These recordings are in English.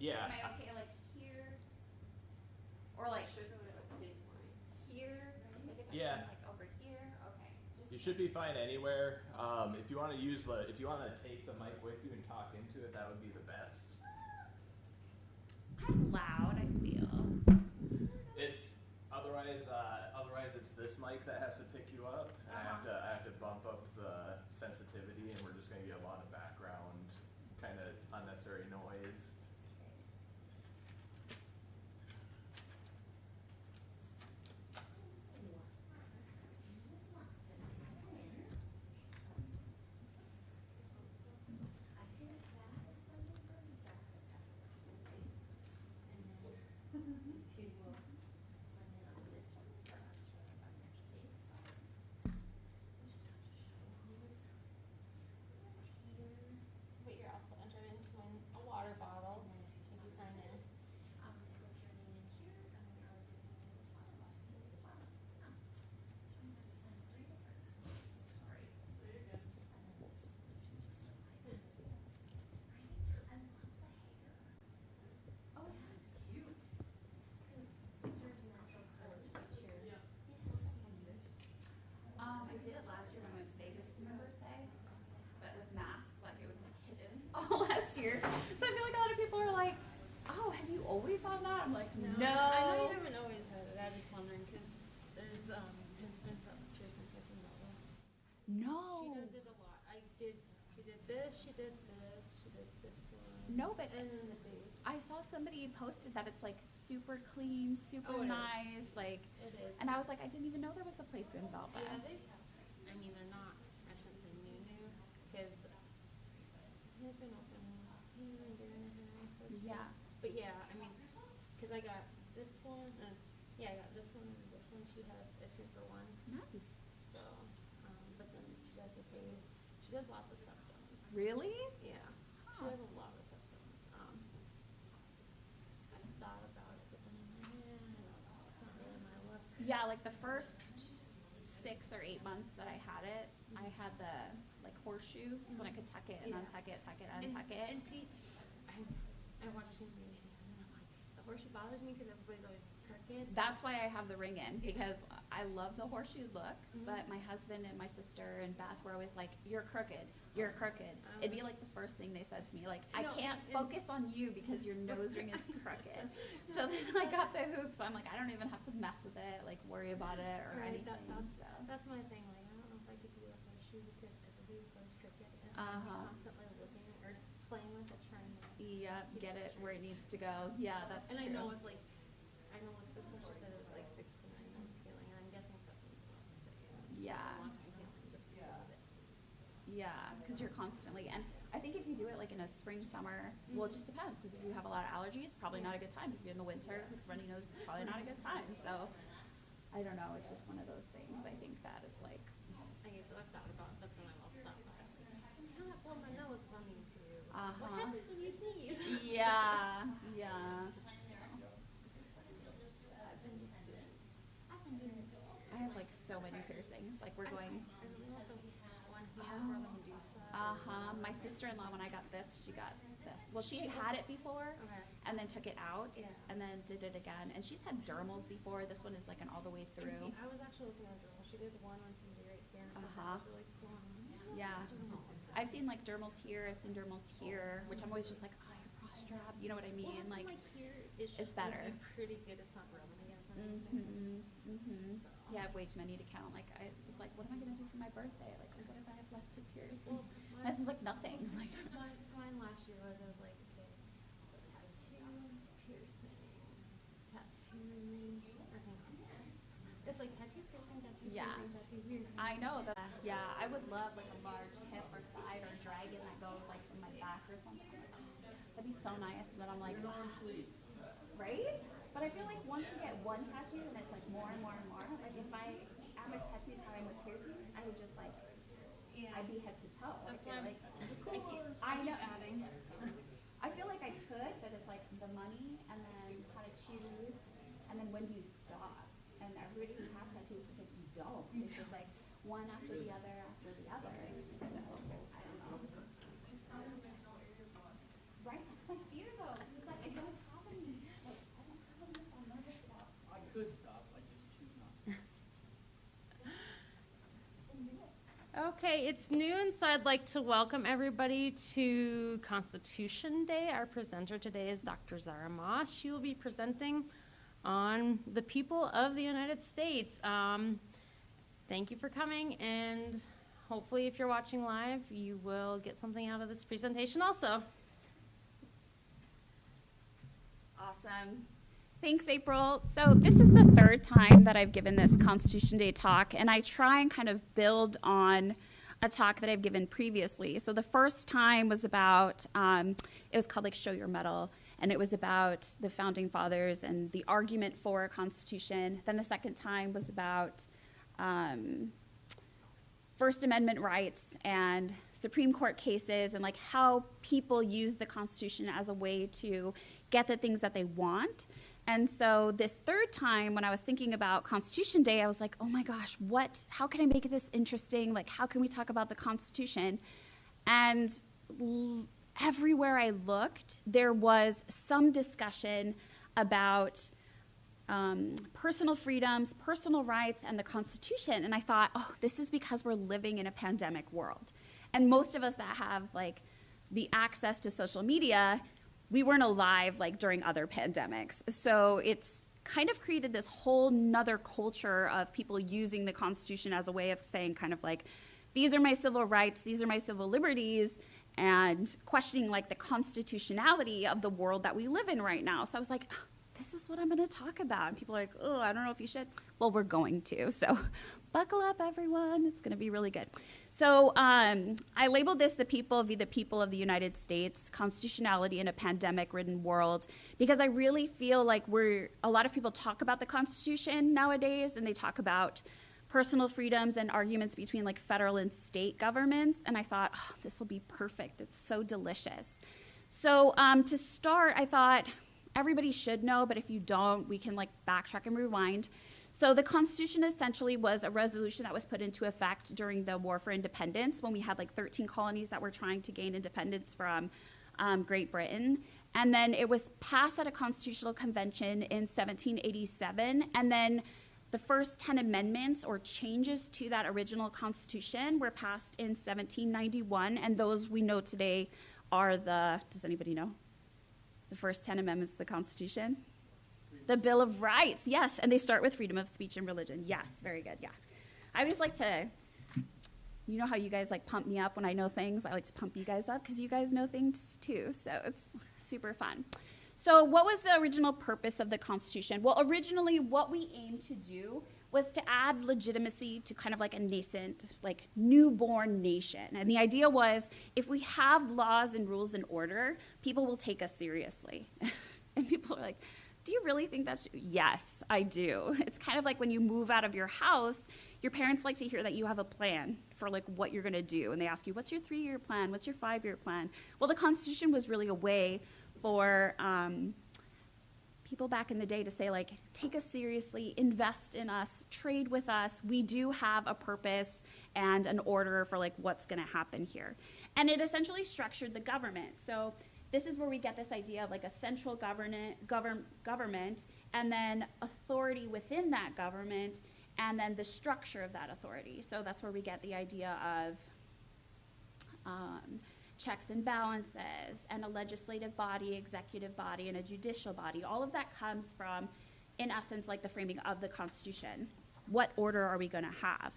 Yeah. Am I okay, like here? Or like Should go to a tin line. here? Like if I Yeah. come, like over here? Okay. You should be fine anywhere. If you want to if you want to take the mic with you and talk into it, that would be the best. I'm loud, I feel. It's otherwise it's this mic that has to pick you up, and I have to bump up the sensitivity, and we're just going to get a lot of background, kind of unnecessary noise. But you're also entering into a water bottle. Should be sign in. I did it last year when I went to Vegas for my birthday, but with masks, like it was like hidden all last year. So I feel like a lot of people are like, "Oh, have you always done that?" I'm like, "No." I know you haven't always had it. I'm just wondering because there's been some piercing place in Melville. No. She does it a lot. She did this. She did this. She did this one. No, but and then the date. I saw somebody posted that it's like super clean, super Oh, it is. nice, like. It is. And I was like, I didn't even know there was a place in Velvet. Yeah, I mean, they're not. I shouldn't say new, because they've been open a year and a half. Or so. Yeah. But yeah, I mean, because I got this one, and I got this one and this one. She had a 2-for-1. Nice. So, but then she does the fade. She does lots of septums. Really? Yeah. She does a lot of septums. I've thought about it, but then I'm like, I don't know. It's not really my look. Yeah, like the first 6 or 8 months that I had it, I had the like horseshoe, so when I could tuck it and untuck it, tuck it, untuck it. And see, I watch TV and I'm like, the horseshoe bothers me because everybody's always crooked. That's why I have the ring in, because I love the horseshoe look, but my husband and my sister and Beth were always like, "You're crooked, you're crooked." It'd be like the first thing they said to me, like, "I can't focus on you because your nose ring is crooked." So then I got the hoop, so I'm like, I don't even have to mess with it, like worry about it or anything. That's my thing. Like, I don't know if I could do a horseshoe because everybody's always crooked and I'm constantly looking or playing with it, trying to get it where it needs to go. Yeah, that's and true. I know it's like, I know what this one she said it was like 6 to 9 months healing, and I'm guessing something's not the same. Yeah. A long time healing just because of it. Yeah, because you're constantly, and I think if you do it like in a spring, summer, well, it just depends, because if you have a lot of allergies, probably not a good time. If you're in the winter with runny nose, probably not a good time. So, I don't know, it's just one of those things. I think that it's like, I guess I've thought about it, but then I've also thought about it. I cannot blow my nose if I'm being too. What happens when you sneeze? yeah. I've been doing I have like so many piercings. Like we're going. I really want the one here for the Medusa. My sister-in-law, when I got this, she got this. Well, she had it before, and then took it out, and then did it again. And she's had dermals before. This one is like an all the way through. And see, I was actually looking at dermals. She did one on TV right here. And that was really cool. Yeah. Dermals. I've seen like dermals here. I've seen dermals here, which I'm always just like, oh, your cross strap. You know what I mean? Well, like here is better. Would be pretty good. It's not rubbing against So. Yeah, I have way too many to count. Like I was like, what am I gonna do for my birthday? Like, what if I have left to pierce? Well, my husband's like, nothing. Like mine last year was like, okay, so tattoo, piercing, tattoo. It's like tattoo, piercing, tattoo, piercing. I know that. Yeah, I would love like a large hip or side or dragon that goes like in my back or something. Like, oh, that'd be so nice. And then I'm like, right? But I feel like once you get one tattoo, and it's like more and more and more. Like if I add my tattoos how I'm with piercings, I would just like, I'd be head to toe. That's why like, I know adding. I feel like I could, but it's like the money and then how to choose, and then when do you stop? And everybody who has tattoos is like, you don't. It's just like one after the other after the other. So, I don't know. Right? It's like beautiful. It's like, I right, it's noon, so I'd like to welcome everybody to Constitution Day. Our presenter today is Dr. Zahra Moss. She will be presenting on the people of the United States. Thank you for coming, and hopefully if you're watching live, you will get something out of this presentation also. Awesome. Thanks, April. So this is the third time that I've given this Constitution Day talk, and I try and kind of build on a talk that I've given previously. So the first time was about, it was called like Show Your Mettle, and it was about the Founding Fathers and the argument for a Constitution. Then the second time was about First Amendment rights and Supreme Court cases and like how people use the Constitution as a way to get the things that they want. And so this third time when I was thinking about Constitution Day, I was like, oh my gosh, how can I make this interesting? Like, how can we talk about the Constitution? And everywhere I looked, there was some discussion about personal freedoms, personal rights, and the Constitution. And I thought, oh, this is because we're living in a pandemic world. And most of us that have like the access to social media, we weren't alive like during other pandemics. So it's kind of created this whole nother culture of people using the Constitution as a way of saying kind of like, these are my civil rights, these are my civil liberties, and questioning like the constitutionality of the world that we live in right now. So I was like, this is what I'm going to talk about. And people are like, oh, I don't know if you should. Well, we're going to. So buckle up, everyone. It's going to be really good. So I labeled this the people of the United States, constitutionality in a pandemic-ridden world, because I really feel like a lot of people talk about the Constitution nowadays, and they talk about personal freedoms and arguments between like federal and state governments. And I thought, oh, this will be perfect. It's so delicious. So to start, I thought, everybody should know, but if you don't, we can like backtrack and rewind. So the Constitution essentially was a resolution that was put into effect during the War for Independence when we had like 13 colonies that were trying to gain independence from Great Britain. And then it was passed at a constitutional convention in 1787. And then the first 10 amendments or changes to that original Constitution were passed in 1791. And those we know today are does anybody know? The first 10 amendments to the Constitution? The Bill of Rights, yes. And they start with freedom of speech and religion. Yes, very good, yeah. I always like to, you know how you guys like pump me up when I know things? I like to pump you guys up because you guys know things too. So it's super fun. So what was the original purpose of the Constitution? Well, originally what we aimed to do was to add legitimacy to kind of like a nascent, like newborn nation. And the idea was if we have laws and rules in order, people will take us seriously. And people are like, do you really think that's true? Yes, I do. It's kind of like when you move out of your house, your parents like to hear that you have a plan for like what you're gonna do. And they ask you, what's your 3-year plan? What's your 5-year plan? Well, the Constitution was really a way for people back in the day to say, like, take us seriously, invest in us, trade with us. We do have a purpose and an order for, like, what's going to happen here. And it essentially structured the government. So this is where we get this idea of, like, a central government, and then authority within that government, and then the structure of that authority. So that's where we get the idea of checks and balances, and a legislative body, executive body, and a judicial body. All of that comes from, in essence, like the framing of the Constitution. What order are we going to have?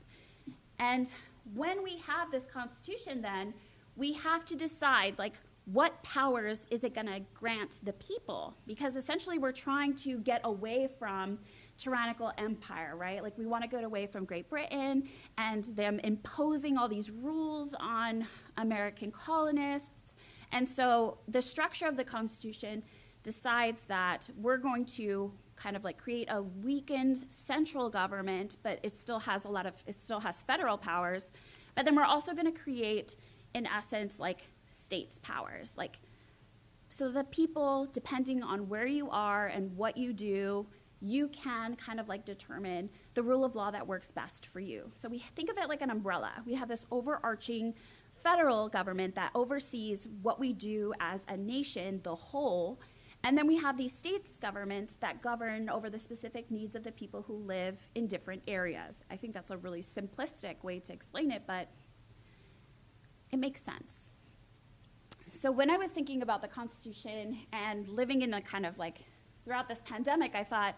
And when we have this Constitution, then, we have to decide, like, what powers is it going to grant the people? Because essentially we're trying to get away from tyrannical empire, right? Like we want to get away from Great Britain and them imposing all these rules on American colonists. And so the structure of the Constitution decides that we're going to kind of like create a weakened central government, but it still has federal powers. But then we're also going to create, in essence, like states' powers, like so the people, depending on where you are and what you do, you can kind of like determine the rule of law that works best for you. So we think of it like an umbrella. We have this overarching federal government that oversees what we do as a nation, the whole, and then we have these states governments that govern over the specific needs of the people who live in different areas. I think that's a really simplistic way to explain it, but it makes sense. So when I was thinking about the Constitution and living in a kind of like, throughout this pandemic, I thought,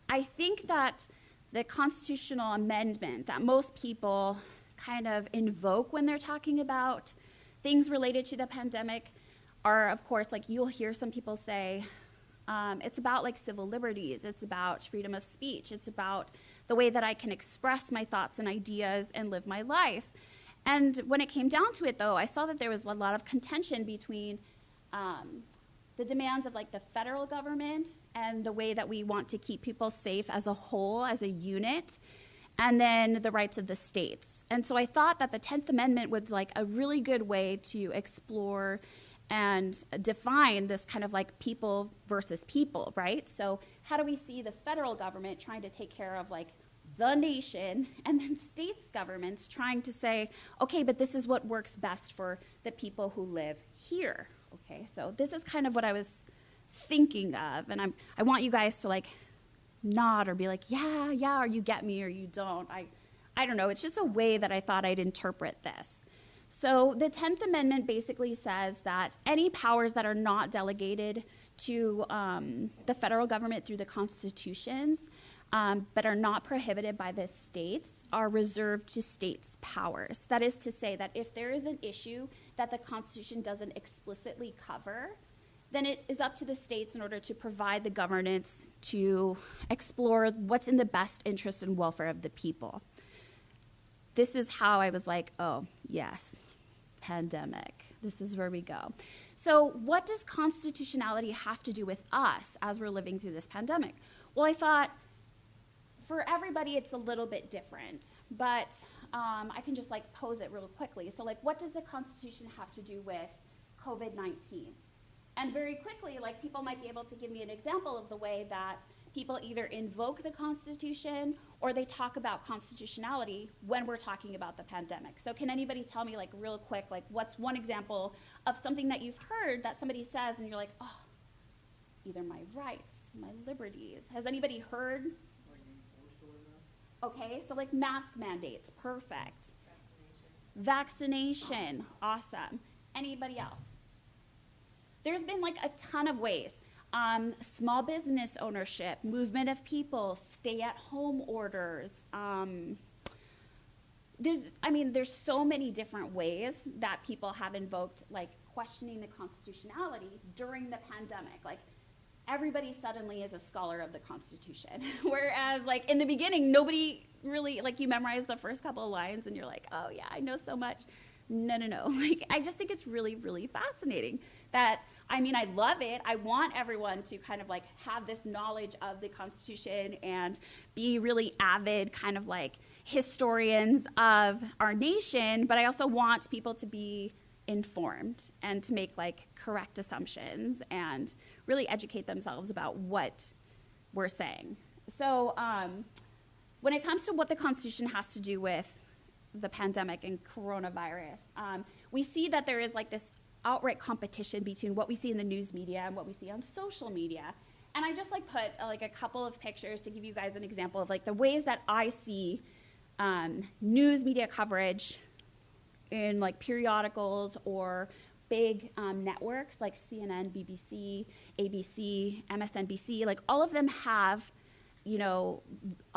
I think that the constitutional amendment that most people kind of invoke when they're talking about things related to the pandemic are, of course, like you'll hear some people say, it's about like civil liberties, it's about freedom of speech, it's about the way that I can express my thoughts and ideas and live my life. And when it came down to it, though, I saw that there was a lot of contention between the demands of like the federal government and the way that we want to keep people safe as a whole, as a unit, and then the rights of the states. And so I thought that the 10th Amendment was like a really good way to explore and define this kind of like people versus people, right? So how do we see the federal government trying to take care of like the nation, and then states governments trying to say, okay, but this is what works best for the people who live here, okay? So this is kind of what I was thinking of, and I want you guys to like nod or be like, yeah, or you get me or you don't. I don't know, it's just a way that I thought I'd interpret this. So the 10th Amendment basically says that any powers that are not delegated to the federal government through the constitutions, but are not prohibited by the states, are reserved to states' powers. That is to say that if there is an issue that the Constitution doesn't explicitly cover, then it is up to the states in order to provide the governance to explore what's in the best interest and welfare of the people. This is how I was like, oh, yes, pandemic. This is where we go. So what does constitutionality have to do with us as we're living through this pandemic? Well, I thought, for everybody, it's a little bit different, but I can just like pose it real quickly. So like, what does the Constitution have to do with COVID-19? And very quickly, like people might be able to give me an example of the way that people either invoke the Constitution or they talk about constitutionality when we're talking about the pandemic. So can anybody tell me like real quick, like what's one example of something that you've heard that somebody says and you're like, oh, either my rights, my liberties. Has anybody heard? Okay, so like mask mandates, perfect. Vaccination, awesome. Anybody else? There's been like a ton of ways. Small business ownership, movement of people, stay-at-home orders. There's so many different ways that people have invoked like questioning the constitutionality during the pandemic. Like everybody suddenly is a scholar of the Constitution. Whereas like in the beginning, nobody really, like you memorize the first couple of lines and you're like, oh yeah, I know so much. No. Like I just think it's really, really fascinating that, I love it. I want everyone to kind of like have this knowledge of the Constitution and be really avid kind of like historians of our nation, but I also want people to be informed and to make like correct assumptions and really educate themselves about what we're saying. So when it comes to what the Constitution has to do with the pandemic and coronavirus, we see that there is like this outright competition between what we see in the news media and what we see on social media. And I just like put like a couple of pictures to give you guys an example of like the ways that I see news media coverage in like periodicals or big networks like CNN, BBC, ABC, MSNBC. Like all of them have, you know,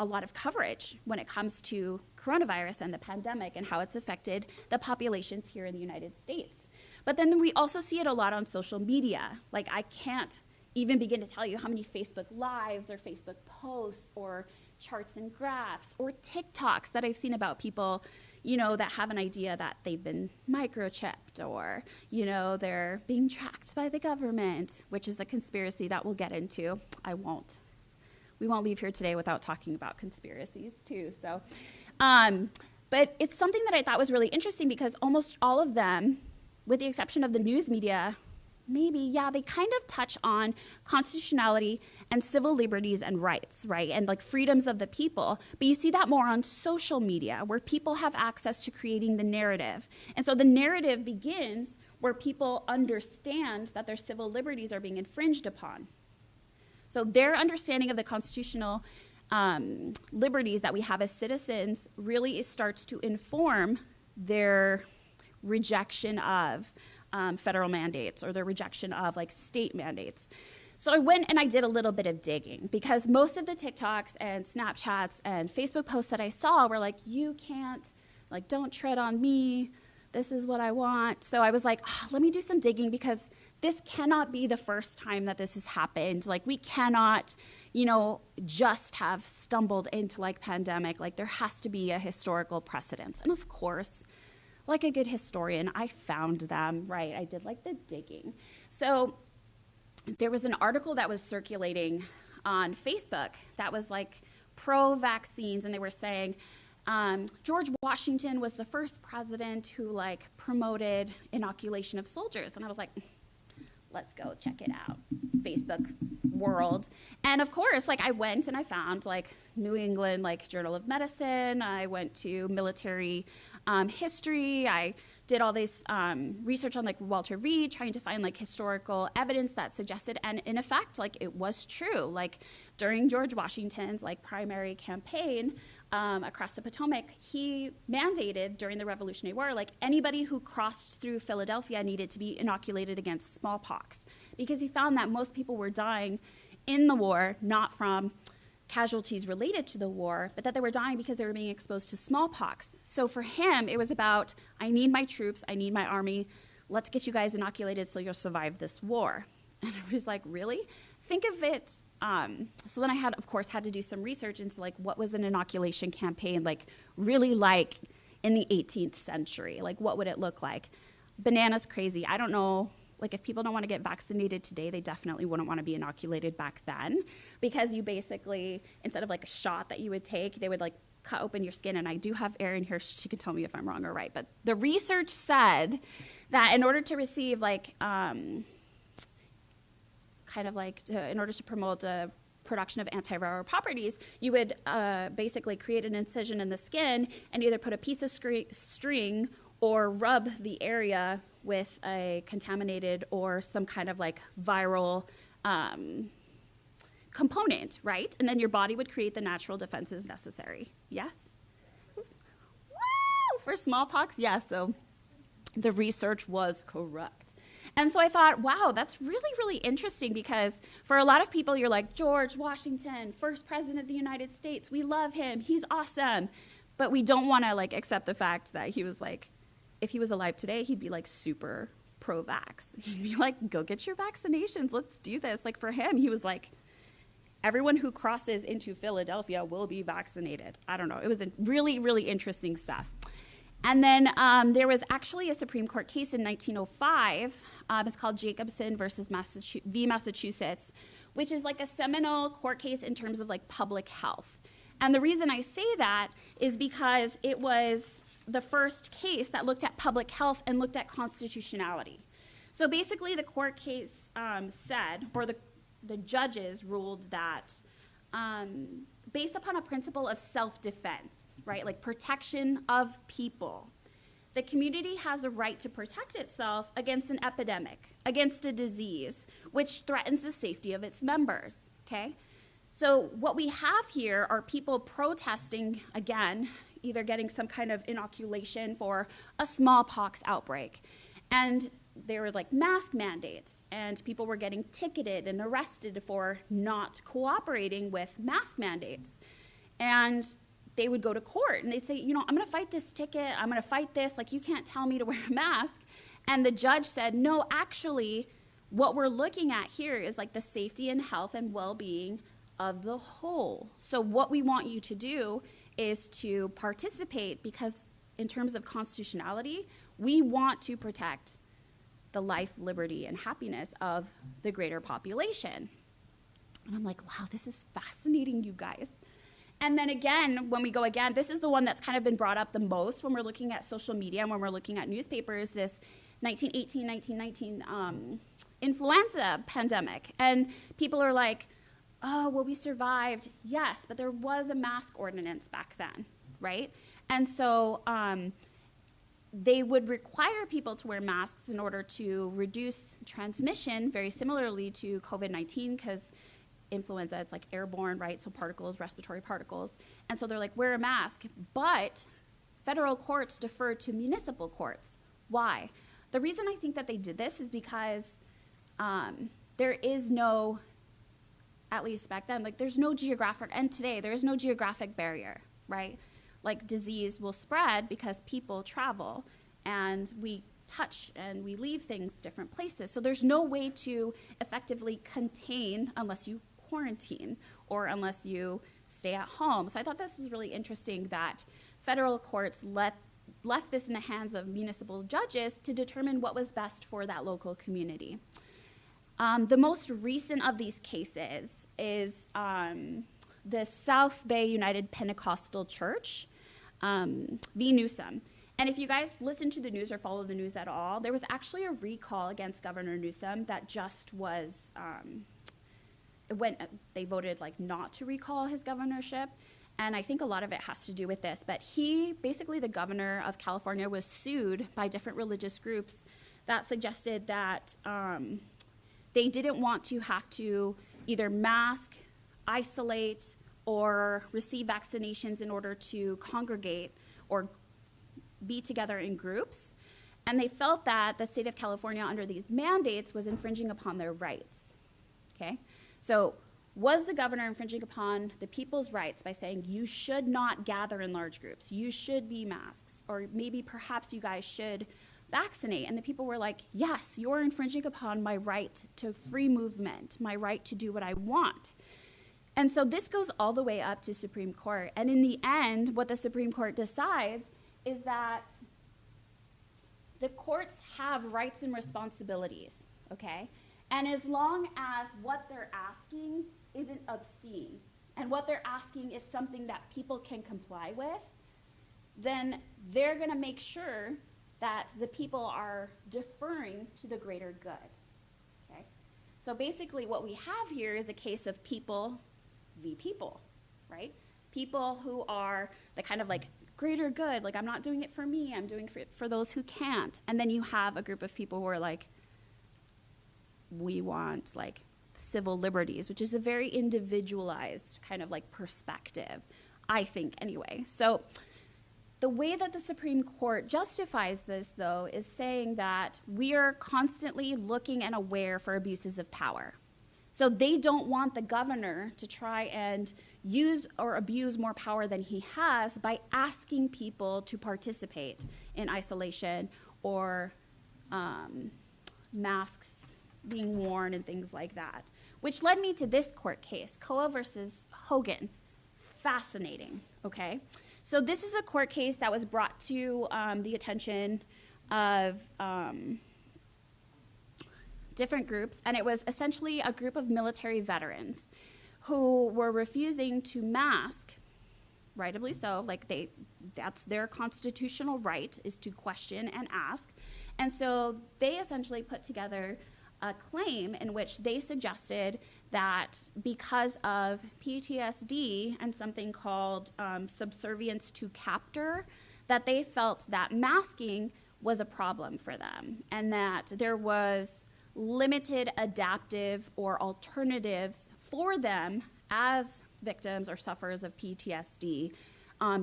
a lot of coverage when it comes to coronavirus and the pandemic and how it's affected the populations here in the United States. But then we also see it a lot on social media. Like I can't even begin to tell you how many Facebook Lives or Facebook posts or charts and graphs or TikToks that I've seen about people, you know, that have an idea that they've been microchipped or, you know, they're being tracked by the government, which is a conspiracy that we'll get into. We won't leave here today without talking about conspiracies too. So, but it's something that I thought was really interesting because almost all of them, with the exception of the news media, they kind of touch on constitutionality and civil liberties and rights, right? And like freedoms of the people. But you see that more on social media where people have access to creating the narrative. And so the narrative begins where people understand that their civil liberties are being infringed upon. So their understanding of the constitutional liberties that we have as citizens really starts to inform their rejection of federal mandates or the rejection of like state mandates. So I went and I did a little bit of digging because most of the TikToks and Snapchats and Facebook posts that I saw were like, you can't, like, don't tread on me. This is what I want. So I was like, let me do some digging because this cannot be the first time that this has happened. Like, we cannot, just have stumbled into like pandemic. Like, there has to be a historical precedence. And of course, like a good historian, I found them, right? I did like the digging. So there was an article that was circulating on Facebook that was like pro-vaccines, and they were saying George Washington was the first president who like promoted inoculation of soldiers. And I was like, let's go check it out, Facebook world. And of course, like I went and I found like New England, like Journal of Medicine. I went to military history. I did all this research on like Walter Reed, trying to find like historical evidence that suggested, and in effect, like it was true. Like during George Washington's like primary campaign across the Potomac, he mandated during the Revolutionary War, like anybody who crossed through Philadelphia needed to be inoculated against smallpox, because he found that most people were dying in the war, not from casualties related to the war, but that they were dying because they were being exposed to smallpox. So for him, it was about, I need my troops, I need my army, let's get you guys inoculated so you'll survive this war. And I was like, really? Think of it. So then I had, of course, had to do some research into like what was an inoculation campaign like really like in the 18th century? Like what would it look like? Bananas crazy. I don't know. Like if people don't want to get vaccinated today, they definitely wouldn't want to be inoculated back then, because you basically, instead of like a shot that you would take, they would like cut open your skin. And I do have Erin here. She can tell me if I'm wrong or right. But the research said that in order to receive like, in order to promote the production of antiviral properties, you would basically create an incision in the skin and either put a piece of string or rub the area with a contaminated or some kind of like viral component, right? And then your body would create the natural defenses necessary. Yes? Woo! For smallpox? Yes, so the research was correct. And so I thought, wow, that's really, really interesting, because for a lot of people, you're like, George Washington, first president of the United States, we love him, he's awesome. But we don't want to like accept the fact that he was like, if he was alive today, he'd be like super pro-vax. He'd be like, go get your vaccinations, let's do this. Like for him, he was like, everyone who crosses into Philadelphia will be vaccinated. I don't know, it was a really, really interesting stuff. And then there was actually a Supreme Court case in 1905. It's called Jacobson versus Massachusetts, which is like a seminal court case in terms of like public health. And the reason I say that is because it was the first case that looked at public health and looked at constitutionality. So basically the court case said, or the judges ruled that based upon a principle of self-defense, right, like protection of people, the community has a right to protect itself against an epidemic, against a disease, which threatens the safety of its members, okay? So what we have here are people protesting, again, either getting some kind of inoculation for a smallpox outbreak. And there were like mask mandates, and people were getting ticketed and arrested for not cooperating with mask mandates. And they would go to court and they say, I'm going to fight this ticket, I'm going to fight this, like you can't tell me to wear a mask. And the judge said, no, actually, what we're looking at here is like the safety and health and well-being of the whole. So what we want you to do is to participate, because in terms of constitutionality, we want to protect the life, liberty, and happiness of the greater population. And I'm like, wow, this is fascinating, you guys. And then again, when we go again, this is the one that's kind of been brought up the most when we're looking at social media and when we're looking at newspapers, this 1918, 1919 influenza pandemic. And people are like, oh, well, we survived. Yes, but there was a mask ordinance back then, right? And so they would require people to wear masks in order to reduce transmission, very similarly to COVID-19, because influenza, it's like airborne, right? So particles, respiratory particles. And so they're like, wear a mask. But federal courts defer to municipal courts. Why? The reason I think that they did this is because there is no, at least back then, like there's no geographic, and today there is no geographic barrier, right? Like disease will spread because people travel and we touch and we leave things different places. So there's no way to effectively contain unless you quarantine or unless you stay at home. So I thought this was really interesting that federal courts left this in the hands of municipal judges to determine what was best for that local community. The most recent of these cases is the South Bay United Pentecostal Church v. Newsom. And if you guys listen to the news or follow the news at all, there was actually a recall against Governor Newsom that just was, when they voted like not to recall his governorship. And I think a lot of it has to do with this. But he, basically the governor of California, was sued by different religious groups that suggested that they didn't want to have to either mask, isolate, or receive vaccinations in order to congregate or be together in groups. And they felt that the state of California, under these mandates, was infringing upon their rights. Okay? So was the governor infringing upon the people's rights by saying you should not gather in large groups, you should be masked, or maybe perhaps you guys should vaccinate? And the people were like, yes, you're infringing upon my right to free movement, my right to do what I want. And so this goes all the way up to Supreme Court. And in the end, what the Supreme Court decides is that the courts have rights and responsibilities, okay? And as long as what they're asking isn't obscene, and what they're asking is something that people can comply with, then they're gonna make sure that the people are deferring to the greater good, okay? So basically what we have here is a case of people v. people, right? People who are the kind of like greater good, like I'm not doing it for me, I'm doing it for those who can't. And then you have a group of people who are like, we want like civil liberties, which is a very individualized kind of like perspective, I think anyway. So the way that the Supreme Court justifies this, though, is saying that we are constantly looking and aware for abuses of power. So they don't want the governor to try and use or abuse more power than he has by asking people to participate in isolation or masks being worn and things like that. Which led me to this court case, Koa versus Hogan. Fascinating, okay? So this is a court case that was brought to the attention of different groups, and it was essentially a group of military veterans who were refusing to mask, rightly so, like that's their constitutional right, is to question and ask. And so they essentially put together a claim in which they suggested that because of PTSD and something called subservience to captor, that they felt that masking was a problem for them, and that there was limited adaptive or alternatives for them as victims or sufferers of PTSD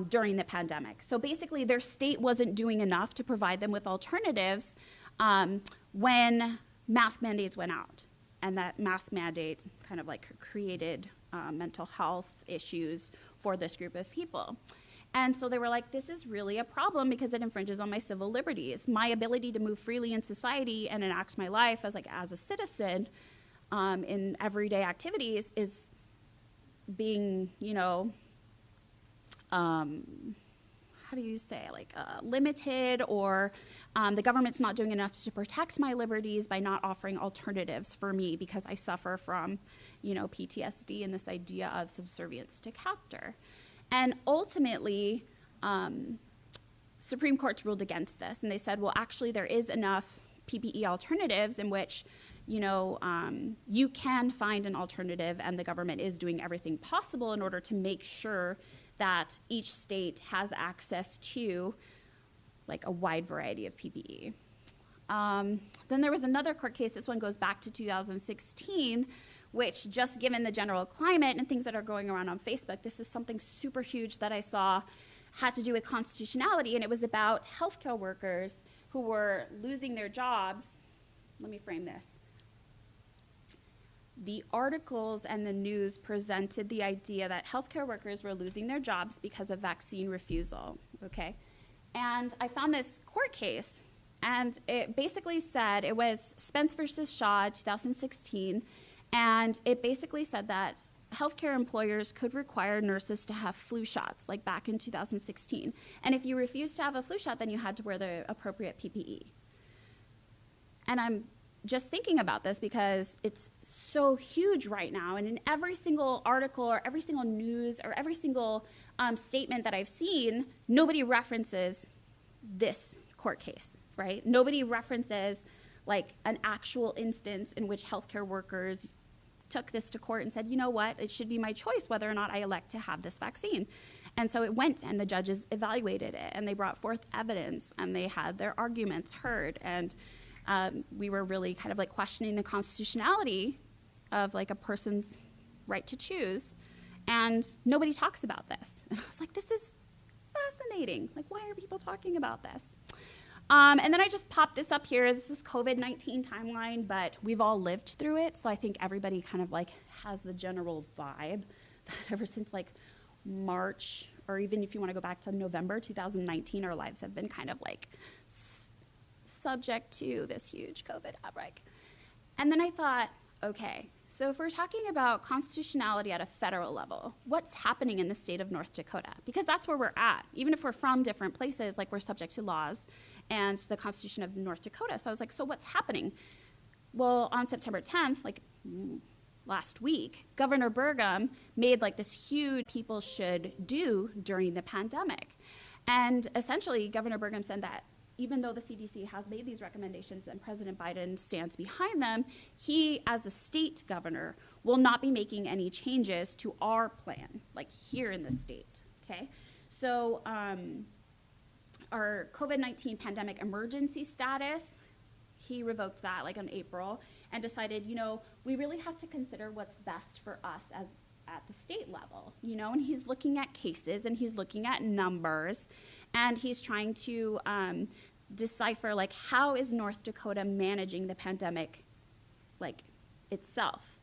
during the pandemic. So basically their state wasn't doing enough to provide them with alternatives when mask mandates went out. And that mask mandate kind of like created mental health issues for this group of people. And so they were like, this is really a problem because it infringes on my civil liberties. My ability to move freely in society and enact my life as a citizen in everyday activities is being, how do you say, limited, or the government's not doing enough to protect my liberties by not offering alternatives for me because I suffer from, PTSD and this idea of subservience to captor. And ultimately, Supreme Court's ruled against this, and they said, well, actually, there is enough PPE alternatives in which, you can find an alternative, and the government is doing everything possible in order to make sure that each state has access to, a wide variety of PPE. Then there was another court case. This one goes back to 2016, which, just given the general climate and things that are going around on Facebook, this is something super huge that I saw had to do with constitutionality, and it was about healthcare workers who were losing their jobs, let me frame this. The articles and the news presented the idea that healthcare workers were losing their jobs because of vaccine refusal, okay? And I found this court case, and it basically said, it was Spence versus Shaw, 2016, and it basically said that healthcare employers could require nurses to have flu shots, like back in 2016. And if you refused to have a flu shot, then you had to wear the appropriate PPE. And I'm just thinking about this because it's so huge right now, and in every single article or every single news or every single statement that I've seen, nobody references this court case, right? Nobody references like an actual instance in which healthcare workers took this to court and said, you know what, it should be my choice whether or not I elect to have this vaccine. And so it went, and the judges evaluated it, and they brought forth evidence, and they had their arguments heard, and we were really kind of like questioning the constitutionality of like a person's right to choose, and nobody talks about this. And I was like, this is fascinating. Like, why are people talking about this? And then I just popped this up here. This is COVID-19 timeline, but we've all lived through it, so I think everybody kind of like has the general vibe that ever since like March, or even if you want to go back to November 2019, our lives have been kind of like subject to this huge COVID outbreak. And then I thought, okay, so if we're talking about constitutionality at a federal level, what's happening in the state of North Dakota? Because that's where we're at. Even if we're from different places, like we're subject to laws and the Constitution of North Dakota. So I was like, so what's happening? Well, on September 10th, like last week, Governor Burgum made like this huge people should do during the pandemic. And essentially, Governor Burgum said that even though the CDC has made these recommendations and President Biden stands behind them, he, as a state governor, will not be making any changes to our plan, like here in the state, okay? So our COVID-19 pandemic emergency status, he revoked that like in April and decided, you know, we really have to consider what's best for us as at the state level, you know, and he's looking at cases and he's looking at numbers and he's trying to decipher like how is North Dakota managing the pandemic like itself,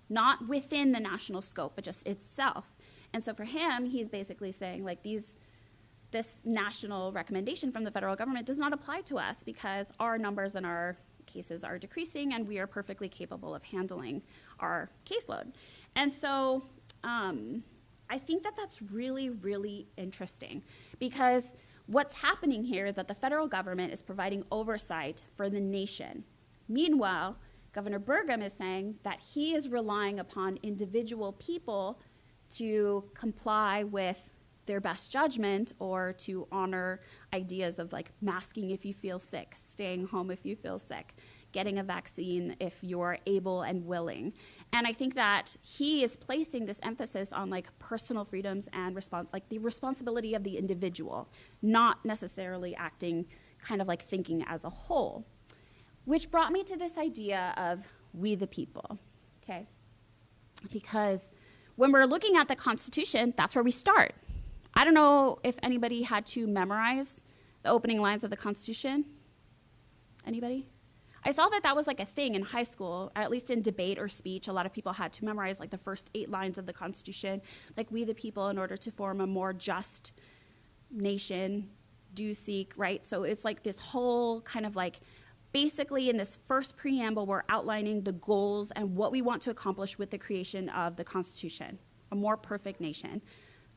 not within the national scope, but just itself. And so for him, he's basically saying like this national recommendation from the federal government does not apply to us because our numbers and our cases are decreasing and we are perfectly capable of handling our caseload. And so I think that that's really, really interesting because what's happening here is that the federal government is providing oversight for the nation. Meanwhile, Governor Burgum is saying that he is relying upon individual people to comply with their best judgment or to honor ideas of like masking if you feel sick, staying home if you feel sick, getting a vaccine if you're able and willing. And I think that he is placing this emphasis on like personal freedoms and like the responsibility of the individual, not necessarily acting kind of like thinking as a whole, which brought me to this idea of we the people, okay? Because when we're looking at the Constitution, that's where we start. I don't know if anybody had to memorize the opening lines of the Constitution. Anybody? I saw that that was like a thing in high school, at least in debate or speech. A lot of people had to memorize like the first 8 lines of the Constitution, like we the people in order to form a more just nation, do seek, right? So it's like this whole kind of like, basically in this first preamble, we're outlining the goals and what we want to accomplish with the creation of the Constitution, a more perfect nation.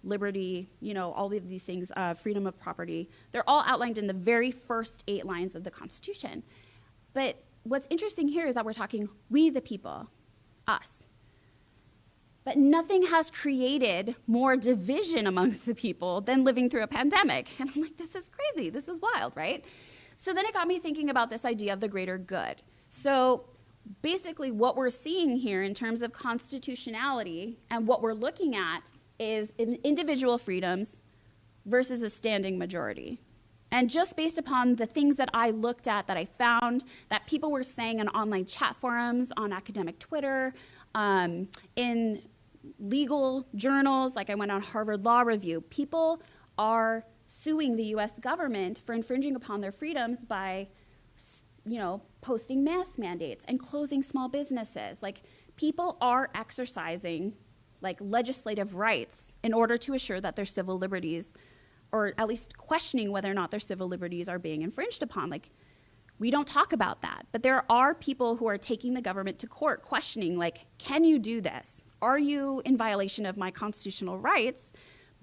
Liberty, you know, all of these things, freedom of property, they're all outlined in the very first 8 lines of the Constitution. But what's interesting here is that we're talking we the people, us. But nothing has created more division amongst the people than living through a pandemic. And I'm like, this is crazy, this is wild, right? So then it got me thinking about this idea of the greater good. So basically what we're seeing here in terms of constitutionality and what we're looking at is individual freedoms versus a standing majority. And just based upon the things that I looked at, that I found, that people were saying in online chat forums, on academic Twitter, in legal journals, like I went on Harvard Law Review, people are suing the US government for infringing upon their freedoms by, posting mask mandates and closing small businesses. Like, people are exercising, like, legislative rights in order to assure that their civil liberties, or at least questioning whether or not their civil liberties are being infringed upon. Like, we don't talk about that. But there are people who are taking the government to court questioning, like, can you do this? Are you in violation of my constitutional rights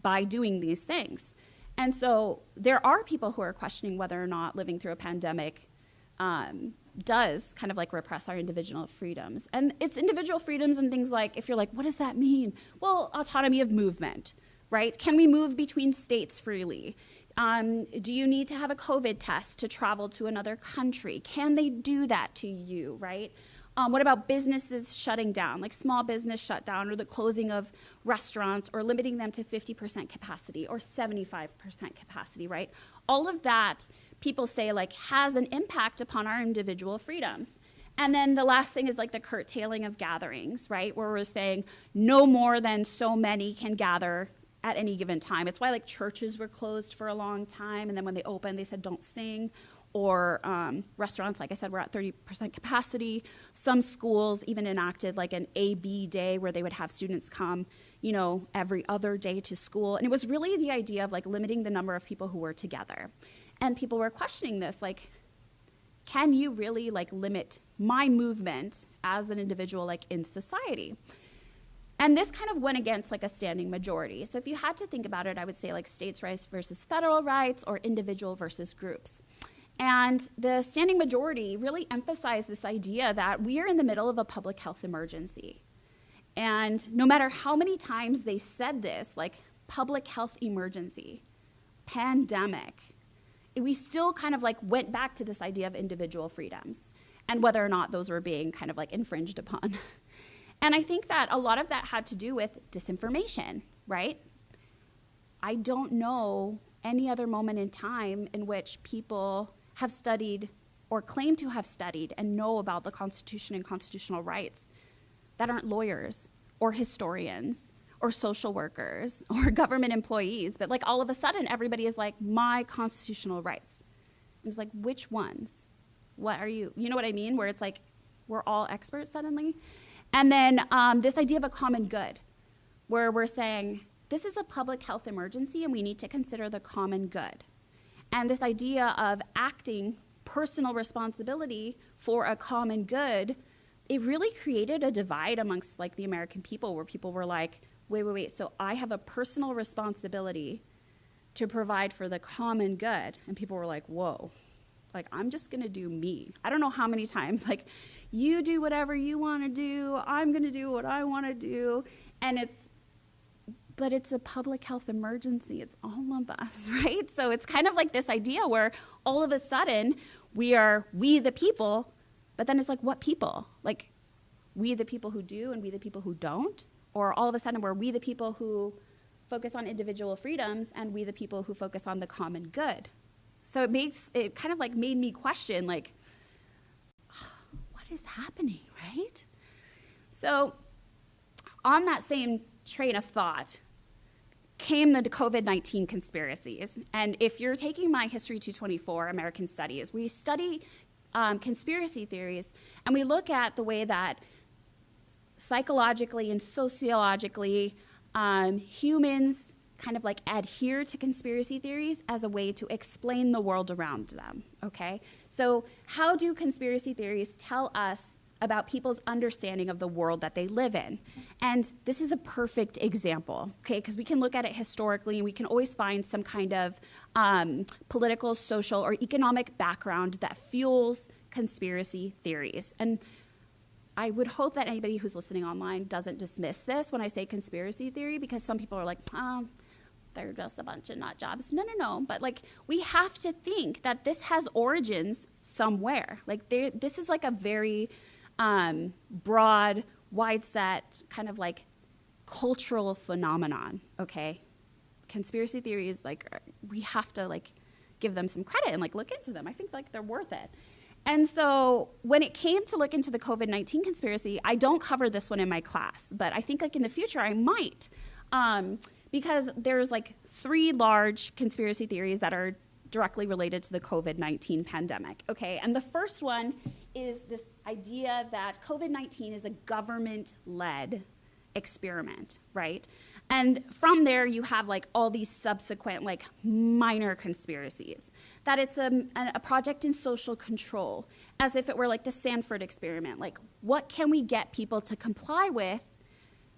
by doing these things? And so there are people who are questioning whether or not living through a pandemic does kind of like repress our individual freedoms. And it's individual freedoms and things like, if you're like, what does that mean? Well, autonomy of movement, right? Can we move between states freely? Do you need to have a COVID test to travel to another country? Can they do that to you, right? What about businesses shutting down, like small business shutdown, or the closing of restaurants, or limiting them to 50% capacity or 75% capacity, right? All of that, people say, like, has an impact upon our individual freedoms. And then the last thing is like the curtailing of gatherings, right? Where we're saying no more than so many can gather at any given time. It's why, like, churches were closed for a long time, and then when they opened, they said don't sing. Or restaurants, like I said, were at 30% capacity. Some schools even enacted like an A-B day where they would have students come, every other day to school. And it was really the idea of like limiting the number of people who were together. And people were questioning this, like, can you really like limit my movement as an individual like in society? And this kind of went against like a standing majority. So if you had to think about it, I would say like states' rights versus federal rights, or individual versus groups. And the standing majority really emphasized this idea that we are in the middle of a public health emergency. And no matter how many times they said this, like public health emergency, pandemic, we still kind of like went back to this idea of individual freedoms and whether or not those were being kind of like infringed upon. And I think that a lot of that had to do with disinformation, right? I don't know any other moment in time in which people have studied or claim to have studied and know about the Constitution and constitutional rights that aren't lawyers or historians or social workers or government employees, but like all of a sudden everybody is like, my constitutional rights. It's like, which ones? What are you know what I mean? Where it's like, we're all experts suddenly. And then this idea of a common good, where we're saying, this is a public health emergency and we need to consider the common good. And this idea of acting personal responsibility for a common good, it really created a divide amongst like the American people, where people were like, wait, so I have a personal responsibility to provide for the common good. And people were like, whoa, like I'm just gonna do me. I don't know how many times, like, you do whatever you wanna do, I'm gonna do what I wanna do. And but it's a public health emergency. It's all of us, right? So it's kind of like this idea where all of a sudden we the people, but then it's like, what people? Like, we the people who do and we the people who don't? Or all of a sudden we're we the people who focus on individual freedoms and we the people who focus on the common good. So it kind of like made me question, like, what is happening, right? So on that same train of thought came the COVID-19 conspiracies. And if you're taking my History 224 American Studies, we study conspiracy theories, and we look at the way that psychologically and sociologically humans kind of like adhere to conspiracy theories as a way to explain the world around them, okay? So how do conspiracy theories tell us about people's understanding of the world that they live in? And this is a perfect example, okay? Because we can look at it historically, and we can always find some kind of political, social, or economic background that fuels conspiracy theories. And I would hope that anybody who's listening online doesn't dismiss this when I say conspiracy theory, because some people are like, they're just a bunch of nut jobs. No. But like, we have to think that this has origins somewhere. Like, this is like a very broad, wide set, kind of like cultural phenomenon, okay? Conspiracy theories, like, we have to like give them some credit and like look into them. I think like they're worth it. And so when it came to look into the COVID-19 conspiracy, I don't cover this one in my class, but I think like in the future I might, because there's like 3 large conspiracy theories that are directly related to the COVID-19 pandemic, okay? And the first one is this idea that COVID-19 is a government-led experiment, right? And from there, you have like all these subsequent like minor conspiracies, that it's a project in social control, as if it were like the Sanford experiment. Like, what can we get people to comply with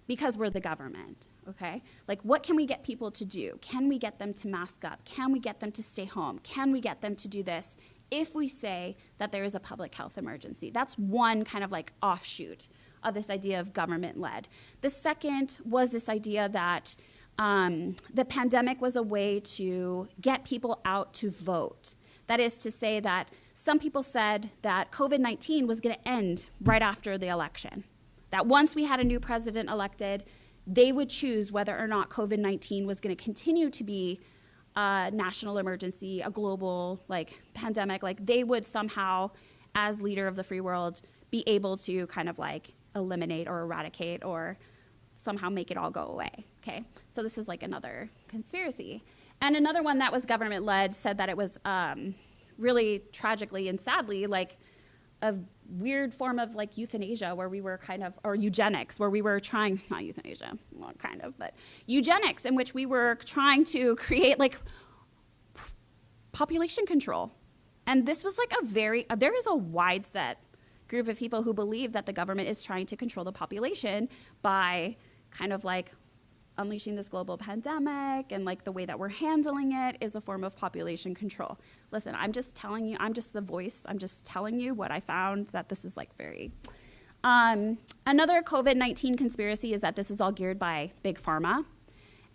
because we're the government, okay? Like, what can we get people to do? Can we get them to mask up? Can we get them to stay home? Can we get them to do this if we say that there is a public health emergency? That's one kind of like offshoot of this idea of government-led. The second was this idea that the pandemic was a way to get people out to vote. That is to say that some people said that COVID-19 was going to end right after the election, that once we had a new president elected, they would choose whether or not COVID-19 was going to continue to be a national emergency, a global like pandemic. Like, they would somehow, as leader of the free world, be able to kind of like eliminate or eradicate or somehow make it all go away, okay? So this is like another conspiracy. And another one that was government-led said that it was really tragically and sadly like a weird form of like euthanasia, where we were kind of, or eugenics, where we were trying, not euthanasia, well, kind of, but eugenics, in which we were trying to create like population control. And this was like there is a wide set group of people who believe that the government is trying to control the population by kind of like unleashing this global pandemic, and like the way that we're handling it is a form of population control. Listen, I'm just telling you, I'm just the voice. I'm just telling you what I found, that this is like very... Another COVID-19 conspiracy is that this is all geared by Big Pharma.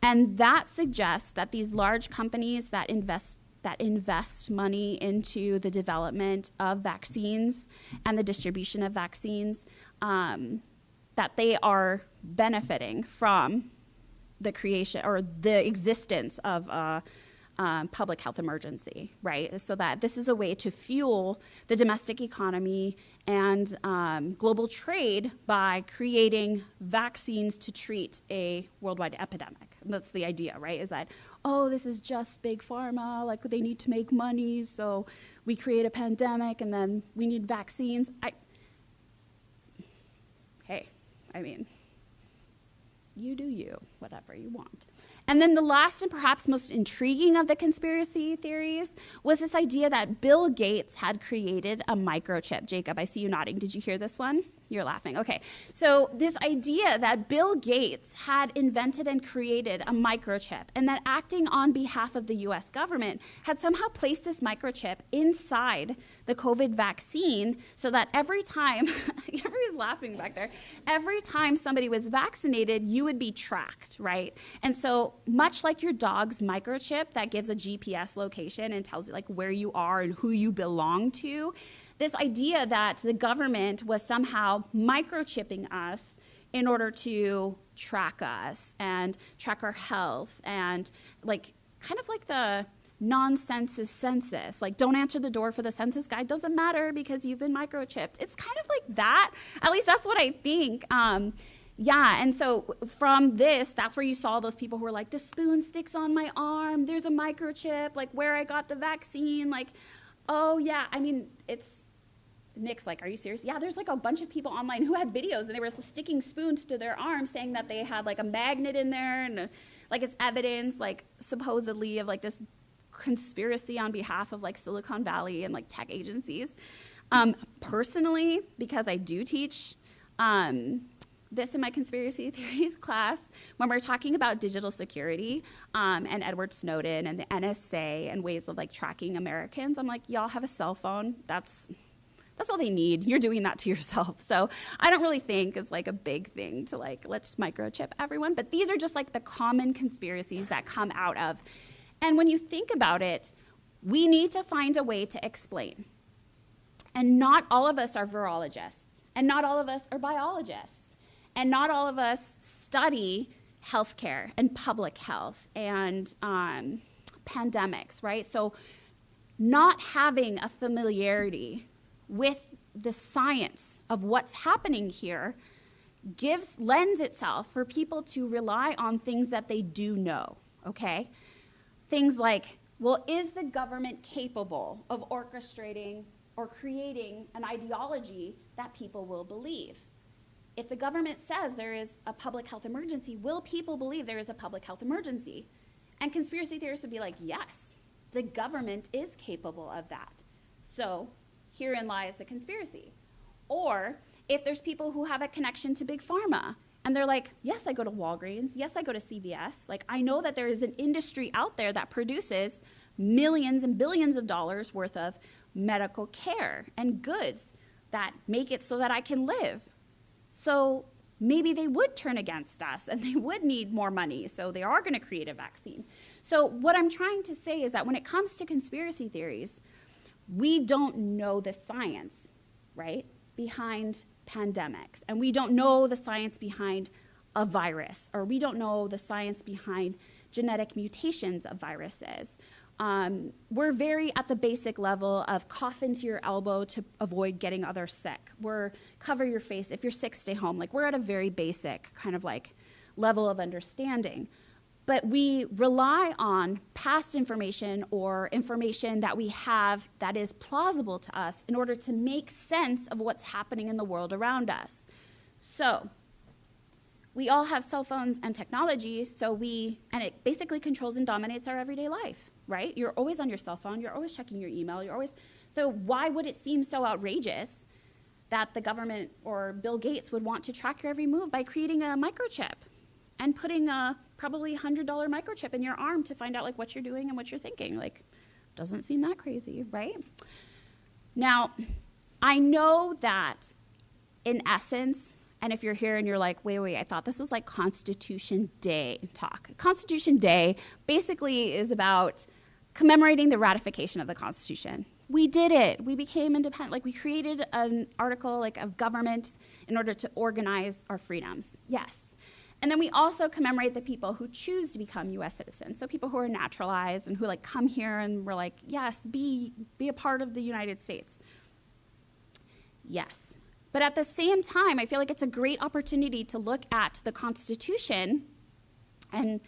And that suggests that these large companies that invest money into the development of vaccines and the distribution of vaccines, that they are benefiting from the creation or the existence of a public health emergency, right? So that this is a way to fuel the domestic economy and global trade by creating vaccines to treat a worldwide epidemic. That's the idea, right? Is that, oh, this is just Big Pharma, like they need to make money, so we create a pandemic and then we need vaccines. I mean, you do you, whatever you want. And then the last and perhaps most intriguing of the conspiracy theories was this idea that Bill Gates had created a microchip. Jacob, I see you nodding. Did you hear this one? You're laughing. Okay. So this idea that Bill Gates had invented and created a microchip, and that acting on behalf of the US government had somehow placed this microchip inside the COVID vaccine, so that every time, everybody's laughing back there, every time somebody was vaccinated, you would be tracked, right? And so much like your dog's microchip that gives a GPS location and tells you like where you are and who you belong to, this idea that the government was somehow microchipping us in order to track us and track our health, and like kind of like the non-census census, like don't answer the door for the census guy, doesn't matter because you've been microchipped. It's kind of like that. At least that's what I think. Yeah, and so from this, that's where you saw those people who were like, the spoon sticks on my arm, there's a microchip, like where I got the vaccine, like, oh yeah, I mean, it's, Nick's like, are you serious? Yeah, there's like a bunch of people online who had videos and they were sticking spoons to their arms saying that they had like a magnet in there and like it's evidence like supposedly of like this conspiracy on behalf of like Silicon Valley and like tech agencies. Personally, because I do teach this in my conspiracy theories class, when we're talking about digital security and Edward Snowden and the NSA and ways of like tracking Americans, I'm like, y'all have a cell phone. That's all they need. You're doing that to yourself. So I don't really think it's like a big thing to like, let's microchip everyone. But these are just like the common conspiracies that come out of. And when you think about it, we need to find a way to explain. And not all of us are virologists. And not all of us are biologists. And not all of us study healthcare and public health and pandemics, right? So not having a familiarity with the science of what's happening here lends itself for people to rely on things that they do know, okay? Things like, well, is the government capable of orchestrating or creating an ideology that people will believe? If the government says there is a public health emergency, will people believe there is a public health emergency? And conspiracy theorists would be like, yes, the government is capable of that. So herein lies the conspiracy. Or if there's people who have a connection to big pharma, and they're like, yes, I go to Walgreens, yes, I go to CVS. Like, I know that there is an industry out there that produces millions and billions of dollars worth of medical care and goods that make it so that I can live. So maybe they would turn against us and they would need more money, so they are going to create a vaccine. So what I'm trying to say is that when it comes to conspiracy theories, we don't know the science, right, behind pandemics, and we don't know the science behind a virus, or we don't know the science behind genetic mutations of viruses. We're very at the basic level of cough into your elbow to avoid getting others sick. We're cover your face. If you're sick, stay home. Like, we're at a very basic kind of like level of understanding. But we rely on past information or information that we have that is plausible to us in order to make sense of what's happening in the world around us. So we all have cell phones and technology, and it basically controls and dominates our everyday life, right? You're always on your cell phone, you're always checking your email, so why would it seem so outrageous that the government or Bill Gates would want to track your every move by creating a microchip and putting a probably $100 microchip in your arm to find out like what you're doing and what you're thinking? Like, doesn't seem that crazy, right? Now, I know that in essence, and if you're here and you're like, wait, I thought this was like Constitution Day talk. Constitution Day basically is about commemorating the ratification of the Constitution. We did it. We became independent. Like, we created an article like of government in order to organize our freedoms. Yes. And then we also commemorate the people who choose to become U.S. citizens. So people who are naturalized and who like come here and we're like, yes, be a part of the United States. Yes. But at the same time, I feel like it's a great opportunity to look at the Constitution, and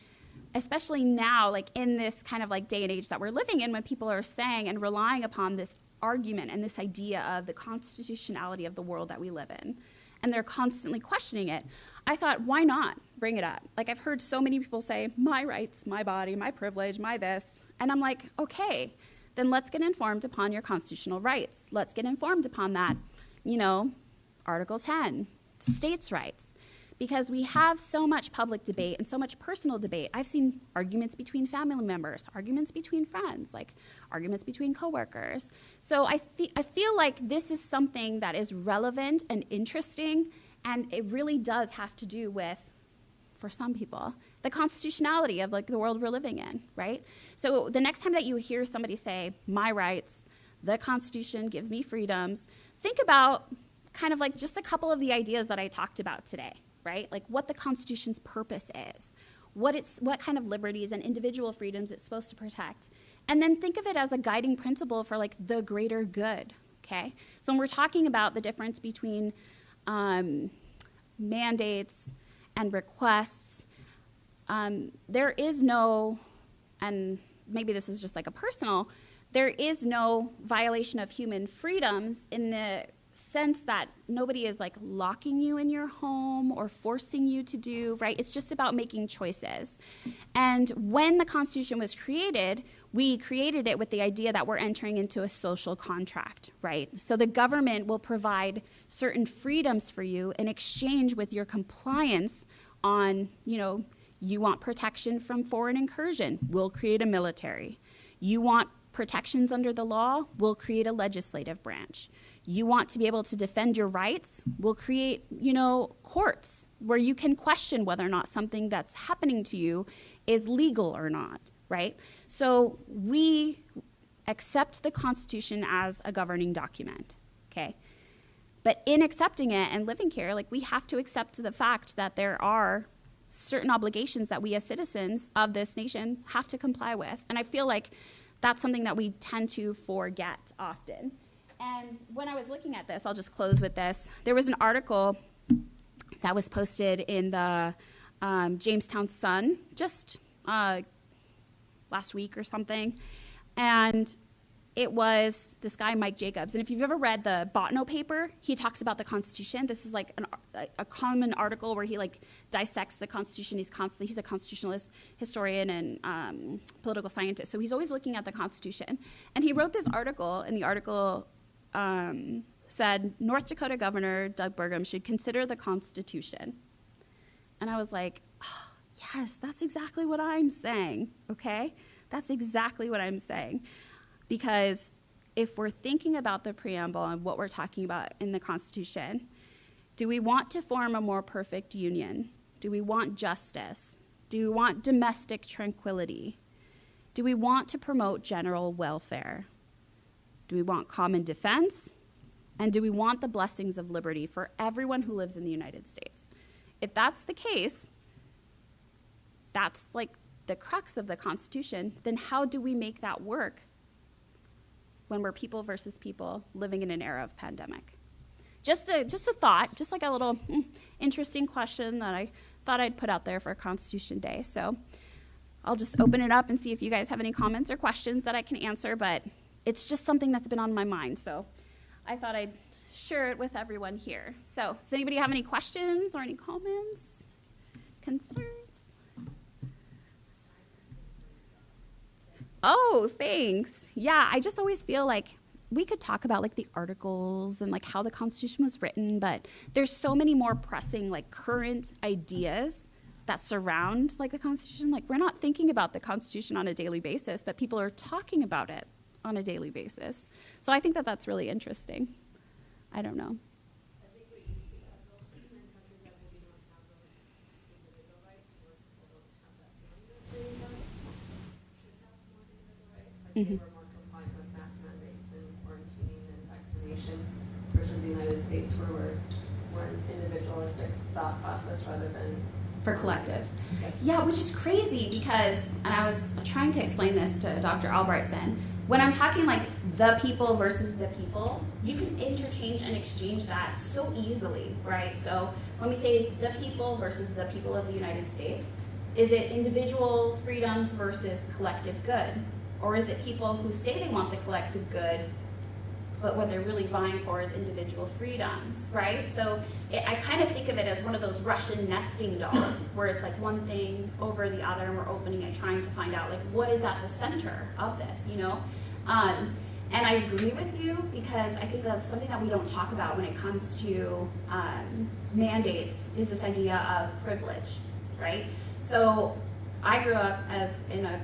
especially now, like in this kind of like day and age that we're living in, when people are saying and relying upon this argument and this idea of the constitutionality of the world that we live in, and they're constantly questioning it, I thought, why not bring it up? Like, I've heard so many people say, my rights, my body, my privilege, my this, and I'm like, okay, then let's get informed upon your constitutional rights. Let's get informed upon that, Article 10, states' rights, because we have so much public debate and so much personal debate. I've seen arguments between family members, arguments between friends, like arguments between coworkers. So I feel like this is something that is relevant and interesting, and it really does have to do with, for some people, the constitutionality of like the world we're living in, right? So the next time that you hear somebody say, my rights, the Constitution gives me freedoms, think about kind of like just a couple of the ideas that I talked about today, right? Like what the Constitution's purpose is, what kind of liberties and individual freedoms it's supposed to protect. And then think of it as a guiding principle for like the greater good, okay? So when we're talking about the difference between mandates and requests, there is no, and maybe this is just like a personal, there is no violation of human freedoms in the sense that nobody is like locking you in your home or forcing you to do, right? It's just about making choices. And when the Constitution was created, we created it with the idea that we're entering into a social contract, right? So the government will provide certain freedoms for you in exchange with your compliance on, you want protection from foreign incursion, we'll create a military. You want protections under the law, we'll create a legislative branch. You want to be able to defend your rights, we'll create, courts where you can question whether or not something that's happening to you is legal or not, right? So we accept the Constitution as a governing document, okay? But in accepting it and living here, like, we have to accept the fact that there are certain obligations that we as citizens of this nation have to comply with. And I feel like that's something that we tend to forget often. And when I was looking at this, I'll just close with this. There was an article that was posted in the Jamestown Sun just last week or something. And it was this guy, Mike Jacobs. And if you've ever read the Botno paper, he talks about the Constitution. This is like a common article where he like dissects the Constitution. He's a constitutionalist, historian, and political scientist. So he's always looking at the Constitution. And he wrote this article, and the article said, North Dakota Governor Doug Burgum should consider the Constitution. And I was like, oh, yes, that's exactly what I'm saying, okay? That's exactly what I'm saying. Because if we're thinking about the preamble and what we're talking about in the Constitution, do we want to form a more perfect union? Do we want justice? Do we want domestic tranquility? Do we want to promote general welfare? Do we want common defense? And do we want the blessings of liberty for everyone who lives in the United States? If that's the case, that's like the crux of the Constitution, then how do we make that work when we're people versus people living in an era of pandemic? Just a thought, just like a little interesting question that I thought I'd put out there for Constitution Day. So I'll just open it up and see if you guys have any comments or questions that I can answer, but it's just something that's been on my mind. So I thought I'd share it with everyone here. So does anybody have any questions or any comments, concerns? Oh, thanks. Yeah, I just always feel like we could talk about like the articles and like how the Constitution was written, but there's so many more pressing like current ideas that surround like the Constitution. Like we're not thinking about the Constitution on a daily basis, but people are talking about it on a daily basis. So I think that that's really interesting. I don't know. I think what you see as those in countries that maybe don't have those individual rights, where people don't have that feeling of freedom, should have more individual rights. Like they were more compliant with mask mandates and quarantining and vaccination versus the United States, where we're an individualistic thought process rather than For collective. Yeah, which is crazy because, and I was trying to explain this to Dr. Albrightson, when I'm talking like the people versus the people, you can interchange and exchange that so easily, right? So when we say the people versus the people of the United States, is it individual freedoms versus collective good? Or is it people who say they want the collective good, but what they're really vying for is individual freedoms, right? So I kind of think of it as one of those Russian nesting dolls, where it's like one thing over the other, and we're opening and trying to find out, like, what is at the center of this, you know? And I agree with you, because I think that's something that we don't talk about when it comes to mandates, is this idea of privilege, right? So I grew up in a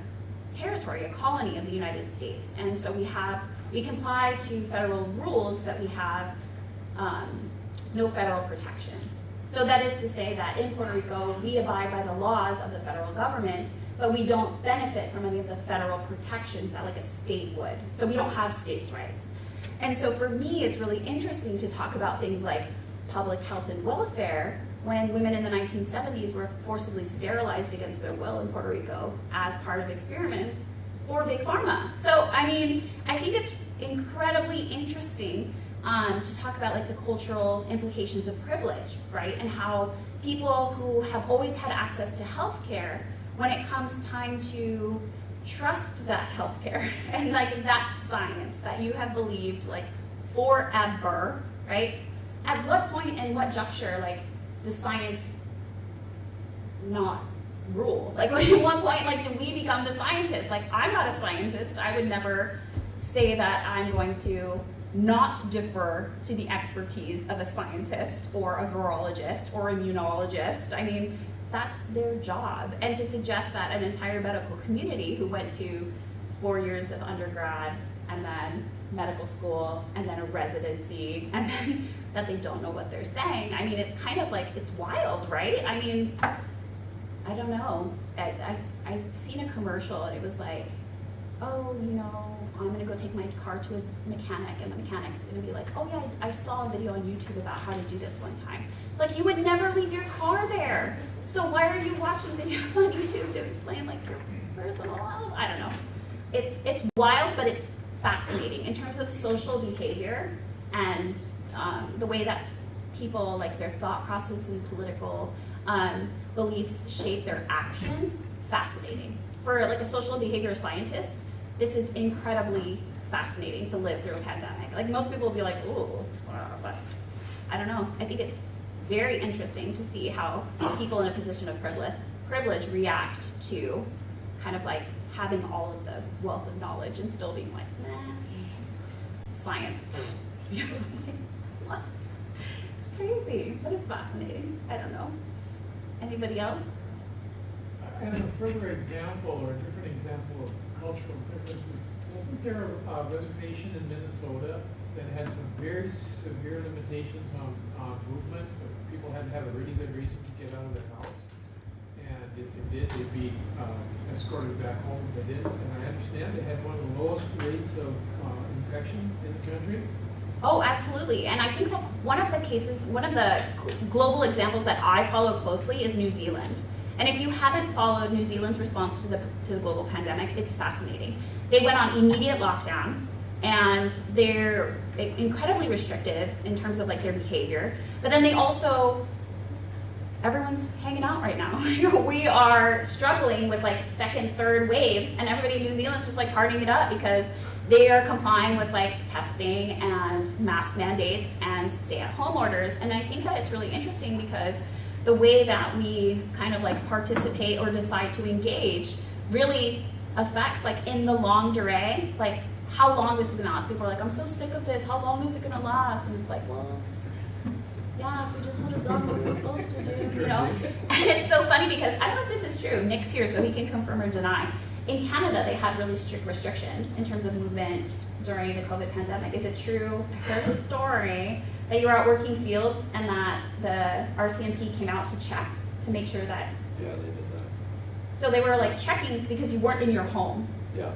territory, a colony of the United States, and so we comply to federal rules, that we have no federal protections. So that is to say that in Puerto Rico, we abide by the laws of the federal government, but we don't benefit from any of the federal protections that like a state would. So we don't have states' rights. And so for me, it's really interesting to talk about things like public health and welfare, when women in the 1970s were forcibly sterilized against their will in Puerto Rico as part of experiments for Big Pharma. So, I mean, I think it's incredibly interesting to talk about like the cultural implications of privilege, right? And how people who have always had access to healthcare, when it comes time to trust that healthcare and like that science that you have believed like forever, right? At what point and what juncture, like, does science not rule? Like, at what point, like, do we become the scientists? Like, I'm not a scientist. I would never say that I'm going to not defer to the expertise of a scientist or a virologist or immunologist. I mean, that's their job. And to suggest that an entire medical community who went to 4 years of undergrad and then medical school and then a residency and then that they don't know what they're saying, I mean, it's kind of like, it's wild, right? I mean, I don't know. I've seen a commercial and it was like, oh, you know, I'm gonna go take my car to a mechanic, and the mechanic's gonna be like, oh yeah, I saw a video on YouTube about how to do this one time. It's like, you would never leave your car there. So why are you watching videos on YouTube to explain like your personal health? I don't know. It's wild, but it's fascinating in terms of social behavior and the way that people, like their thought process and political beliefs shape their actions, fascinating. For like a social behavior scientist, this is incredibly fascinating to live through a pandemic. Like most people will be like, ooh, but I don't know. I think it's very interesting to see how people in a position of privilege react to kind of like having all of the wealth of knowledge and still being like, nah, science. What? It's crazy, but it's fascinating. I don't know. Anybody else? As a further example, or a different example of cultural differences, wasn't there a reservation in Minnesota that had some very severe limitations on movement? People had to have a really good reason to get out of their house. And if they did, they'd be escorted back home if they did. And I understand they had one of the lowest rates of infection in the country. Oh, absolutely. And I think that one of the global examples that I follow closely is New Zealand. And if you haven't followed New Zealand's response to the global pandemic, it's fascinating. They went on immediate lockdown, and they're incredibly restrictive in terms of like their behavior. But then they also, everyone's hanging out right now. We are struggling with like second, third waves, and everybody in New Zealand's just like partying it up because they are complying with like testing and mask mandates and stay-at-home orders. And I think that it's really interesting because the way that we kind of like participate or decide to engage really affects like in the longue durée, like how long this is gonna last. People are like, I'm so sick of this, how long is it gonna last? And it's like, well, yeah, if we just would have done what we were supposed to do, you know? And it's so funny because I don't know if this is true. Nick's here so he can confirm or deny. In Canada, they had really strict restrictions in terms of movement during the COVID pandemic. Is it true? I heard a story that you were out working fields and that the RCMP came out to check to make sure that. Yeah, they did that. So they were like checking because you weren't in your home. Yeah.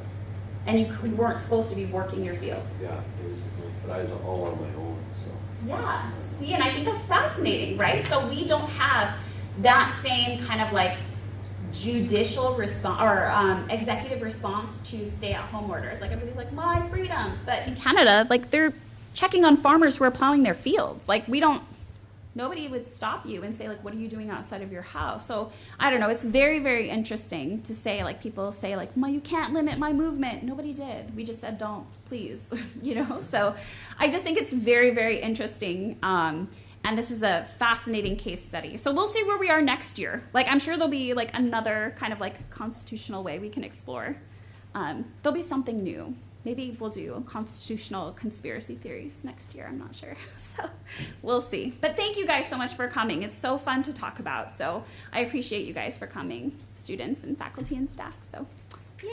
And you weren't supposed to be working your fields. Yeah, basically. But I was all on my own, so. Yeah. See, and I think that's fascinating, right? So we don't have that same kind of like judicial response or executive response to stay-at-home orders. Like everybody's like, my freedoms. But in Canada, like they're checking on farmers who are plowing their fields. Like nobody would stop you and say like, what are you doing outside of your house? So I don't know. It's very, very interesting to say like people say like, you can't limit my movement. Nobody did. We just said don't, please, you know. So I just think it's very, very interesting. And this is a fascinating case study. So we'll see where we are next year. Like I'm sure there'll be like another kind of like constitutional way we can explore. There'll be something new. Maybe we'll do constitutional conspiracy theories next year. I'm not sure. So we'll see. But thank you guys so much for coming. It's so fun to talk about. So I appreciate you guys for coming, students and faculty and staff. So yay.